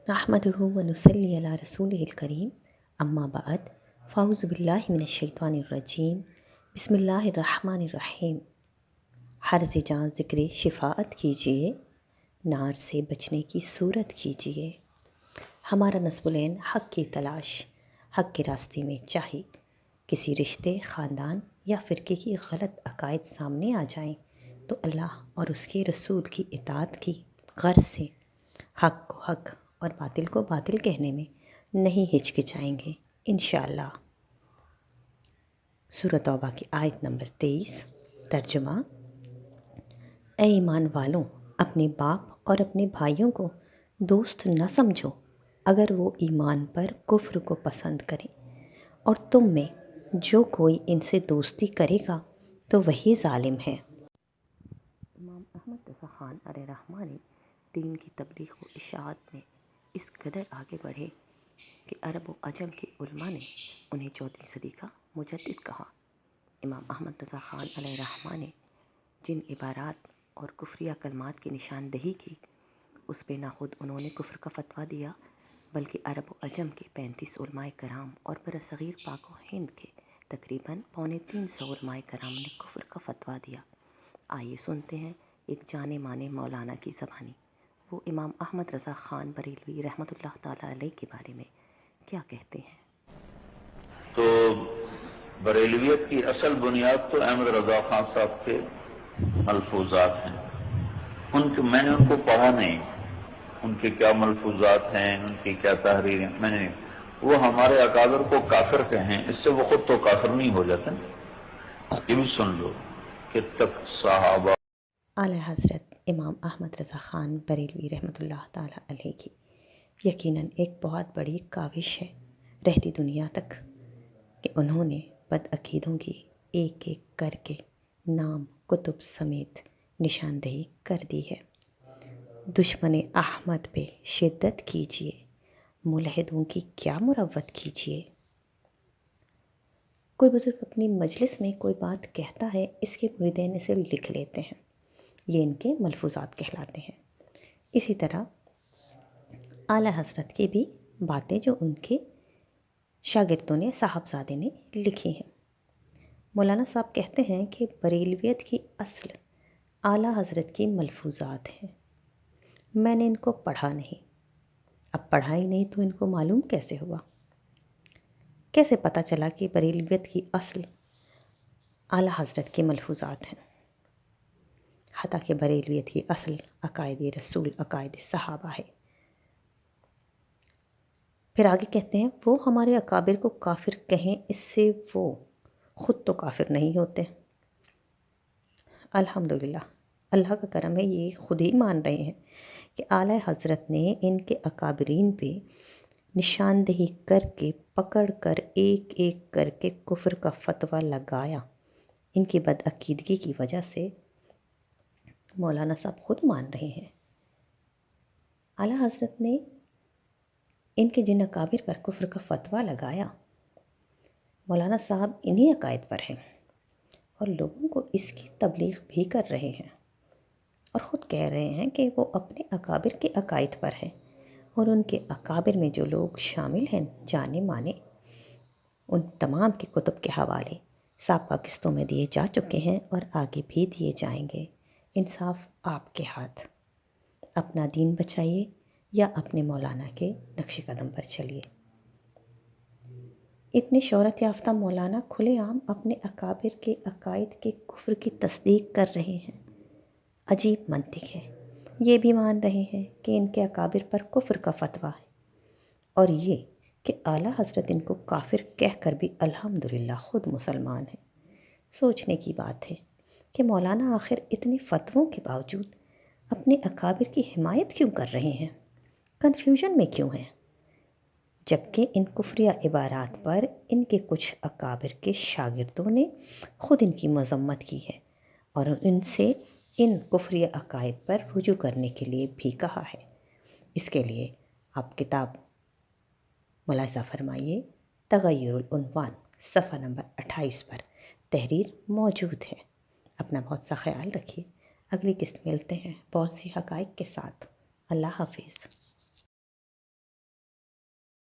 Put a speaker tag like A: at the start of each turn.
A: نحمدہ و نصلی علی رسولہ الکریم، اما بعد، فاعوذ باللہ من الشیطان الرجیم، بسم اللہ الرحمن الرحیم۔ ہر جاں ذکر شفاعت کیجیے، نار سے بچنے کی صورت کیجیے۔ ہمارا نصب العین حق کی تلاش، حق کے راستے میں چاہے کسی رشتے، خاندان یا فرقے کی غلط عقائد سامنے آ جائیں تو اللہ اور اس کے رسول کی اطاعت کی غرض سے حق کو حق اور باطل کو باطل کہنے میں نہیں ہچکچائیں گے انشاءاللہ۔ سورۃ توبہ کی آیت نمبر 23۔ ترجمہ: اے ایمان والوں، اپنے باپ اور اپنے بھائیوں کو دوست نہ سمجھو اگر وہ ایمان پر کفر کو پسند کریں، اور تم میں جو کوئی ان سے دوستی کرے گا تو وہی ظالم ہے۔ امام احمد رضا خان علیہ رحمہ نے دین کی تبلیغ و اشاعت میں اس قدر آگے بڑھے کہ عرب و عجم کے علماء نے انہیں 14ویں صدی کا مجدد کہا۔ امام احمد رضا خان علیہ رحمہ نے جن عبارات اور کفریہ کلمات کی نشاندہی کی، اس پہ نہ خود انہوں نے کفر کا فتویٰ دیا بلکہ عرب و عجم کے 35 علماء کرام اور برصغیر پاک و ہند کے تقریباً 350 علماء کرام نے کفر کا فتویٰ دیا۔ آئیے سنتے ہیں ایک جانے مانے مولانا کی زبانی، وہ امام احمد رضا خان بریلوی رحمۃ اللہ تعالیٰ علیہ کے بارے میں کیا کہتے ہیں۔
B: تو بریلویت کی اصل بنیاد تو احمد رضا خان صاحب کے ملفوظات ہیں۔ میں نے ان کو پڑھا نہیں، ان کے کیا ملفوظات ہیں، ان کی کیا تحریریں میں نے، وہ ہمارے اکابر کو کافر کہیں، اس سے وہ خود تو کافر نہیں ہو جاتے۔ یہ بھی سن لو کہ تک صحابہ
A: اعلیٰ حضرت امام احمد رضا خان بریلوی رحمۃ اللہ تعالیٰ علیہ کی یقیناً ایک بہت بڑی کاوش ہے رہتی دنیا تک کہ انہوں نے بدعقیدوں کی ایک ایک کر کے نام کتب سمیت نشاندہی کر دی ہے۔ دشمن احمد پہ شدت کیجیے، ملحدوں کی کیا مروت کیجیے۔ کوئی بزرگ اپنی مجلس میں کوئی بات کہتا ہے، اس کے مریدین اسے لکھ لیتے ہیں، یہ ان کے ملفوظات کہلاتے ہیں۔ اسی طرح اعلیٰ حضرت کی بھی باتیں جو ان کے شاگردوں نے، صاحبزادے نے لکھی ہیں۔ مولانا صاحب کہتے ہیں کہ بریلویت کی اصل اعلیٰ حضرت کی ملفوظات ہیں۔ میں نے ان کو پڑھا نہیں، اب پڑھا ہی نہیں تو ان کو معلوم کیسے ہوا؟ کیسے پتہ چلا کہ بریلویت کی اصل اعلیٰ حضرت کے ملفوظات ہیں؟ حتیٰ کہ بریلویت کی اصل عقائد رسول، عقائد صحابہ ہے۔ پھر آگے کہتے ہیں وہ ہمارے اکابر کو کافر کہیں، اس سے وہ خود تو کافر نہیں ہوتے۔ الحمدللہ، اللہ کا کرم ہے، یہ خود ہی مان رہے ہیں کہ اعلیٰ حضرت نے ان کے اکابرین پہ نشاندہی کر کے، پکڑ کر، ایک ایک کر کے کفر کا فتویٰ لگایا۔ ان کی بدعقیدگی کی وجہ سے مولانا صاحب خود مان رہے ہیں۔ اعلیٰ حضرت نے ان کے جن اکابر پر کفر کا فتویٰ لگایا، مولانا صاحب انہی عقائد پر ہیں اور لوگوں کو اس کی تبلیغ بھی کر رہے ہیں، اور خود کہہ رہے ہیں کہ وہ اپنے اکابر کے عقائد پر ہیں، اور ان کے اکابر میں جو لوگ شامل ہیں جانے مانے، ان تمام کی کتب کے حوالے سابقہ قسطوں میں دیے جا چکے ہیں اور آگے بھی دیے جائیں گے۔ انصاف آپ کے ہاتھ، اپنا دین بچائیے یا اپنے مولانا کے نقش قدم پر چلیے۔ اتنے شہرت یافتہ مولانا کھلے عام اپنے اکابر کے عقائد کے کفر کی تصدیق کر رہے ہیں۔ عجیب منطق ہے۔ یہ بھی مان رہے ہیں کہ ان کے اکابر پر کفر کا فتویٰ ہے، اور یہ کہ اعلیٰ حضرت ان کو کافر کہہ کر بھی الحمدللہ خود مسلمان ہیں۔ سوچنے کی بات ہے کہ مولانا آخر اتنے فتووں کے باوجود اپنے اکابر کی حمایت کیوں کر رہے ہیں؟ کنفیوژن میں کیوں ہیں؟ جبکہ ان کفریہ عبارات پر ان کے کچھ اکابر کے شاگردوں نے خود ان کی مذمت کی ہے اور ان سے ان کفریہ عقائد پر رجوع کرنے کے لیے بھی کہا ہے۔ اس کے لیے آپ کتاب ملاحظہ فرمائیے، تغیر العنوان، صفحہ نمبر 28 پر تحریر موجود ہے۔ اپنا بہت سا خیال رکھیے، اگلی قسط ملتے ہیں بہت سی حقائق کے ساتھ۔ اللہ حافظ۔